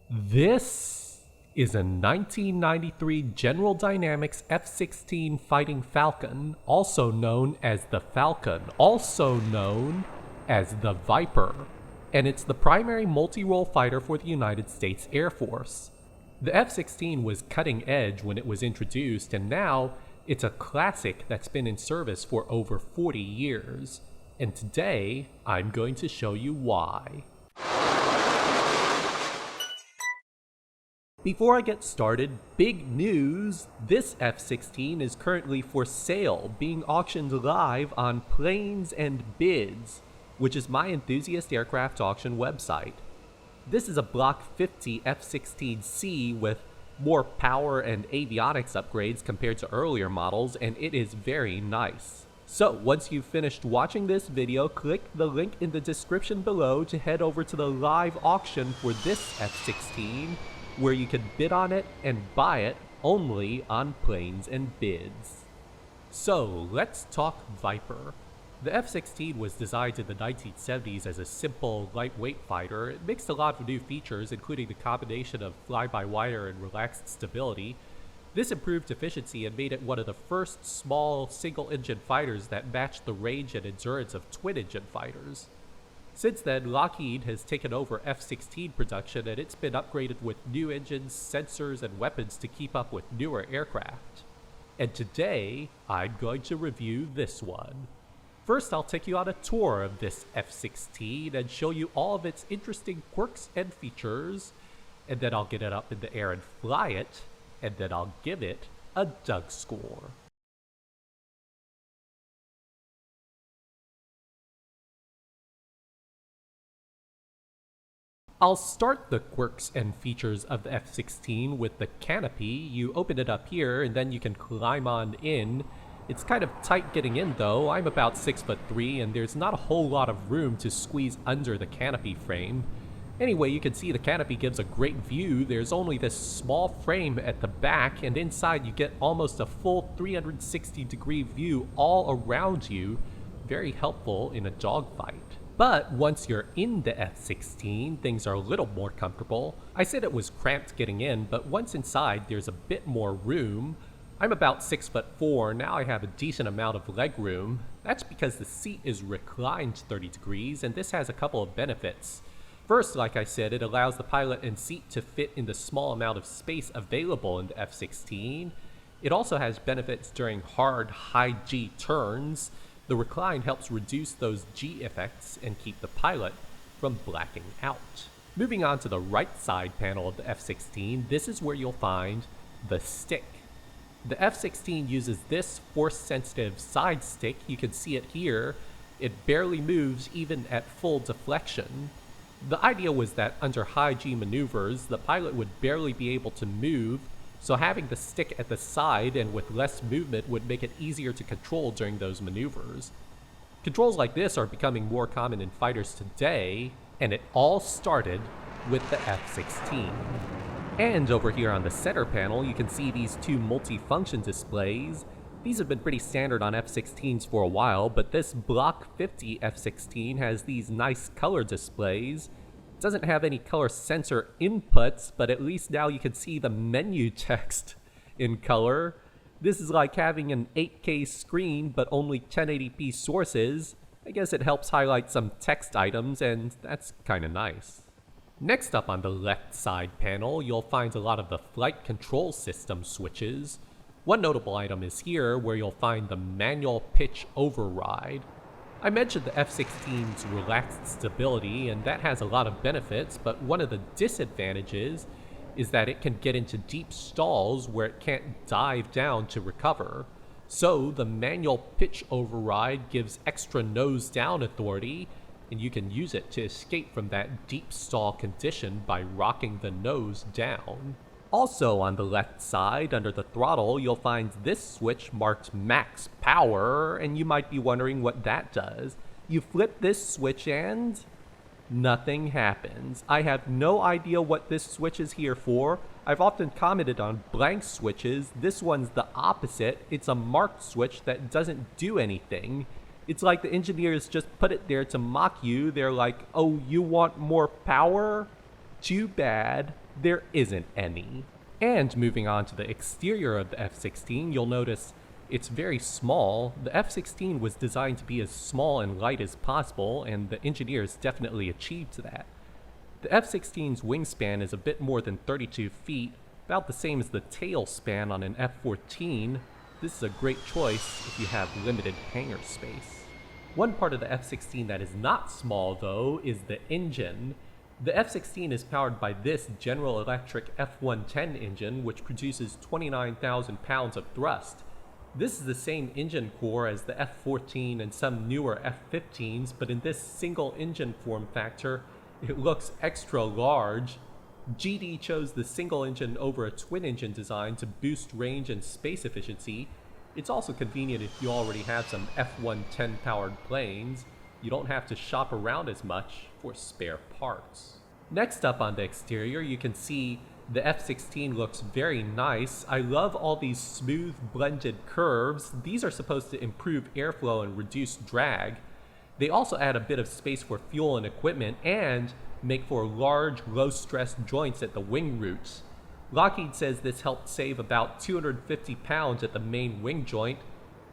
This is a 1993 General Dynamics F-16 Fighting Falcon, also known as the Falcon, also known as the Viper, and it's the primary multi-role fighter for the United States Air Force. The F-16 was cutting edge when it was introduced, and now it's a classic that's been in service for over 40 years. And today, I'm going to show you why. Before I get started, big news! This F-16 is currently for sale, being auctioned live on Planes and Bids, which is my enthusiast aircraft auction website. This is a Block 50 F-16C with more power and avionics upgrades compared to earlier models, and it is very nice. So once you've finished watching this video, click the link in the description below to head over to the live auction for this F-16, where you can bid on it and buy it only on Planes and Bids. So let's talk Viper. The F-16 was designed in the 1970s as a simple, lightweight fighter. It mixed a lot of new features, including the combination of fly-by-wire and relaxed stability. This improved efficiency and made it one of the first small, single-engine fighters that matched the range and endurance of twin-engine fighters. Since then, Lockheed has taken over F-16 production, and it's been upgraded with new engines, sensors, and weapons to keep up with newer aircraft. And today, I'm going to review this one. First, I'll take you on a tour of this F-16 and show you all of its interesting quirks and features, and then I'll get it up in the air and fly it, and then I'll give it a Ded Score. I'll start the quirks and features of the F-16 with the Canopy. You open it up here and then you can climb on in. It's kind of tight getting in though. I'm about 6'3" and there's not a whole lot of room to squeeze under the canopy frame. Anyway, you can see the canopy gives a great view. There's only this small frame at the back, and inside you get almost a full 360-degree view all around you. Very helpful in a dogfight. But once you're in the F-16, things are a little more comfortable. I said it was cramped getting in, but once inside, there's a bit more room. I'm about 6'4", now I have a decent amount of leg room. That's because the seat is reclined 30 degrees, and this has a couple of benefits. First, like I said, it allows the pilot and seat to fit in the small amount of space available in the F-16. It also has benefits during hard, high G turns. The recline helps reduce those G effects and keep the pilot from blacking out. Moving on to the right side panel of the F-16, this is where you'll find the stick. The F-16 uses this force-sensitive side stick. You can see it here. It barely moves even at full deflection. The idea was that under high G maneuvers, the pilot would barely be able to move, so having the stick at the side and with less movement would make it easier to control during those maneuvers. Controls like this are becoming more common in fighters today, and it all started with the F-16. And over here on the center panel, you can see these two multi-function displays. These have been pretty standard on F-16s for a while, but this Block 50 F-16 has these nice color displays. It doesn't have any color sensor inputs, but at least now you can see the menu text in color. This is like having an 8K screen, but only 1080p sources. I guess it helps highlight some text items, and that's kinda nice. Next up on the left side panel, you'll find a lot of the flight control system switches. One notable item is here, where you'll find the manual pitch override. I mentioned the F-16's relaxed stability, and that has a lot of benefits, but one of the disadvantages is that it can get into deep stalls where it can't dive down to recover. So the manual pitch override gives extra nose down authority, and you can use it to escape from that deep stall condition by rocking the nose down. Also on the left side, under the throttle, you'll find this switch marked Max Power, and you might be wondering what that does. You flip this switch and nothing happens. I have no idea what this switch is here for. I've often commented on blank switches. This one's the opposite. It's a marked switch that doesn't do anything. It's like the engineers just put it there to mock you. They're like, oh, you want more power? Too bad there isn't any. And moving on to the exterior of the F-16, you'll notice it's very small. The F-16 was designed to be as small and light as possible, and the engineers definitely achieved that. The F-16's wingspan is a bit more than 32 feet, about the same as the tail span on an F-14. This is a great choice if you have limited hangar space. One part of the F-16 that is not small, though, is the engine. The F-16 is powered by this General Electric F-110 engine, which produces 29,000 pounds of thrust. This is the same engine core as the F-14 and some newer F-15s, but in this single engine form factor, it looks extra large. GD chose the single engine over a twin engine design to boost range and space efficiency. It's also convenient if you already have some F-110 powered planes. You don't have to shop around as much for spare parts. Next up on the exterior, you can see the F-16 looks very nice. I love all these smooth blended curves. These are supposed to improve airflow and reduce drag. They also add a bit of space for fuel and equipment and make for large, low-stress joints at the wing roots. Lockheed says this helped save about 250 pounds at the main wing joint.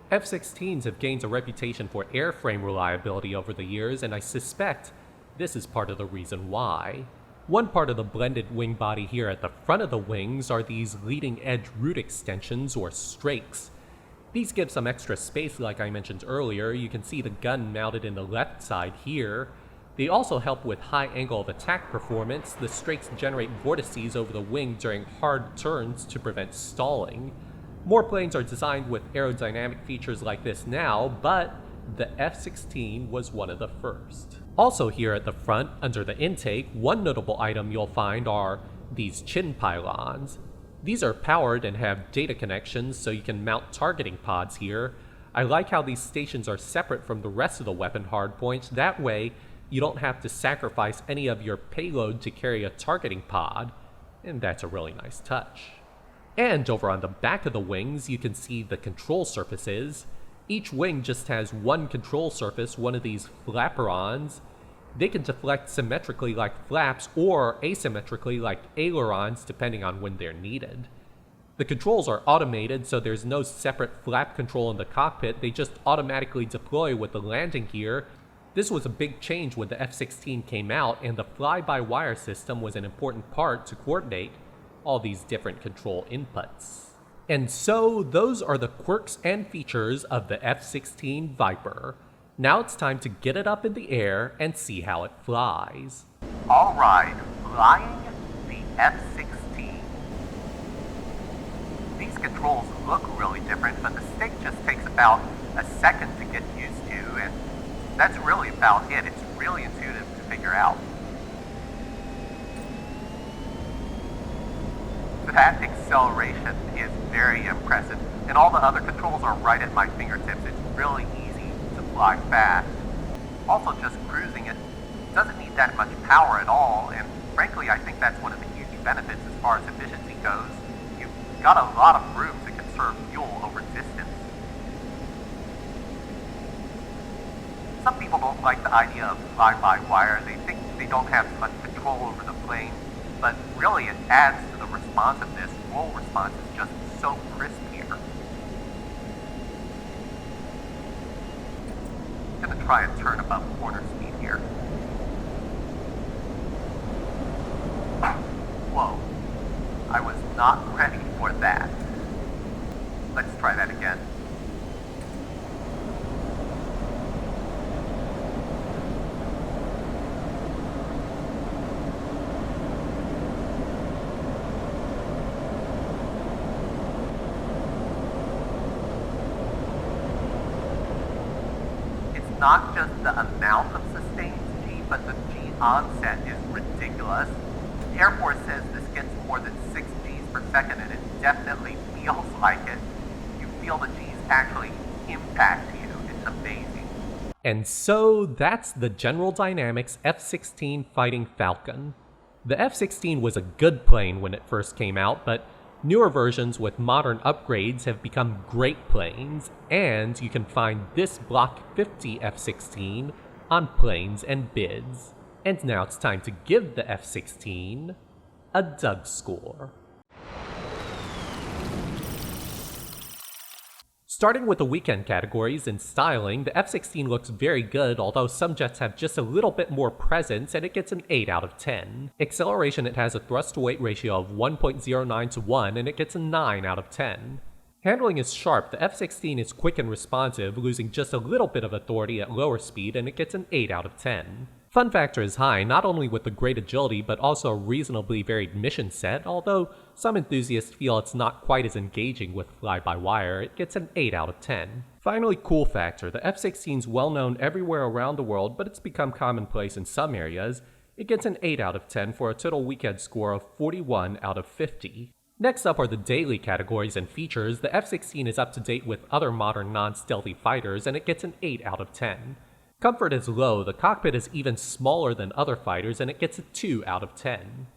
F-16s have gained a reputation for airframe reliability over the years, and I suspect this is part of the reason why. One part of the blended wing body here at the front of the wings are these leading edge root extensions, or strakes. These give some extra space like I mentioned earlier. You can see the gun mounted in the left side here. They also help with high angle of attack performance. The strakes generate vortices over the wing during hard turns to prevent stalling. More planes are designed with aerodynamic features like this now, but the F-16 was one of the first. Also here at the front, under the intake, one notable item you'll find are these chin pylons. These are powered and have data connections, so you can mount targeting pods here. I like how these stations are separate from the rest of the weapon hardpoints. That way, you don't have to sacrifice any of your payload to carry a targeting pod, and that's a really nice touch. And over on the back of the wings, you can see the control surfaces. Each wing just has one control surface, one of these flaperons. They can deflect symmetrically like flaps or asymmetrically like ailerons, depending on when they're needed. The controls are automated, so there's no separate flap control in the cockpit. They just automatically deploy with the landing gear. This was a big change when the F-16 came out, and the fly-by-wire system was an important part to coordinate all these different control inputs. And so, those are the quirks and features of the F-16 Viper. Now it's time to get it up in the air and see how it flies. Alright, flying the F-16. These controls look really different, but the stick just takes about a second to get used to, and that's really about it. It's really intuitive to figure out. That acceleration is very impressive, and all the other controls are right at my fingertips. It's really easy to fly fast. Also, just cruising it doesn't need that much power at all, and frankly, I think that's one of the huge benefits as far as efficiency goes. You've got a lot of room to conserve fuel over distance. Some people don't like the idea of fly-by-wire. They think they don't have much control over the plane, but really it adds to the responsiveness. Roll response is just so crisp here. I'm gonna try and turn above corner speed here. Whoa, I was not ready for that. Let's try that again. Not just the amount of sustained G, but the G onset is ridiculous. The Air Force says this gets more than 6 Gs per second, and it definitely feels like it. You feel the Gs actually impact you. It's amazing. And so that's the General Dynamics F-16 Fighting Falcon. The F-16 was a good plane when it first came out, but newer versions with modern upgrades have become great planes, and you can find this Block 50 F-16 on Planes and Bids. And now it's time to give the F-16 a Ded Score. Starting with the weekend categories and styling, the F-16 looks very good, although some jets have just a little bit more presence, and it gets an 8 out of 10. Acceleration, it has a thrust-to-weight ratio of 1.09 to 1, and it gets a 9 out of 10. Handling is sharp. The F-16 is quick and responsive, losing just a little bit of authority at lower speed, and it gets an 8 out of 10. Fun factor is high, not only with the great agility, but also a reasonably varied mission set, although some enthusiasts feel it's not quite as engaging with fly-by-wire. It gets an 8 out of 10. Finally, cool factor. The F-16 is well known everywhere around the world, but it's become commonplace in some areas. It gets an 8 out of 10 for a total weekend score of 41 out of 50. Next up are the daily categories and features. The F-16 is up to date with other modern non-stealthy fighters, and it gets an 8 out of 10. Comfort is low, the cockpit is even smaller than other fighters, and it gets a 2 out of 10.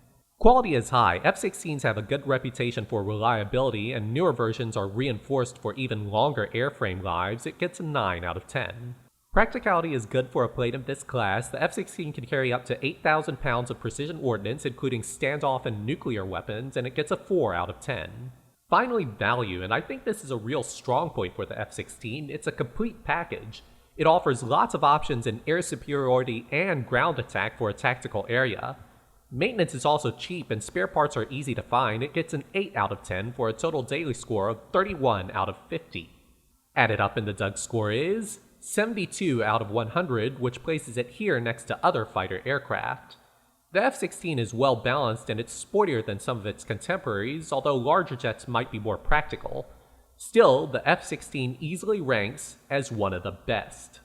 Quality is high. F-16s have a good reputation for reliability, and newer versions are reinforced for even longer airframe lives. It gets a 9 out of 10. Practicality is good for a plane of this class. The F-16 can carry up to 8,000 pounds of precision ordnance, including standoff and nuclear weapons, and it gets a 4 out of 10. Finally, value, and I think this is a real strong point for the F-16. It's a complete package. It offers lots of options in air superiority and ground attack for a tactical area. Maintenance is also cheap and spare parts are easy to find. It gets an 8 out of 10 for a total daily score of 31 out of 50. Added up in the Ded Score is 72 out of 100, which places it here next to other fighter aircraft. The F-16 is well balanced and it's sportier than some of its contemporaries, although larger jets might be more practical. Still, the F-16 easily ranks as one of the best.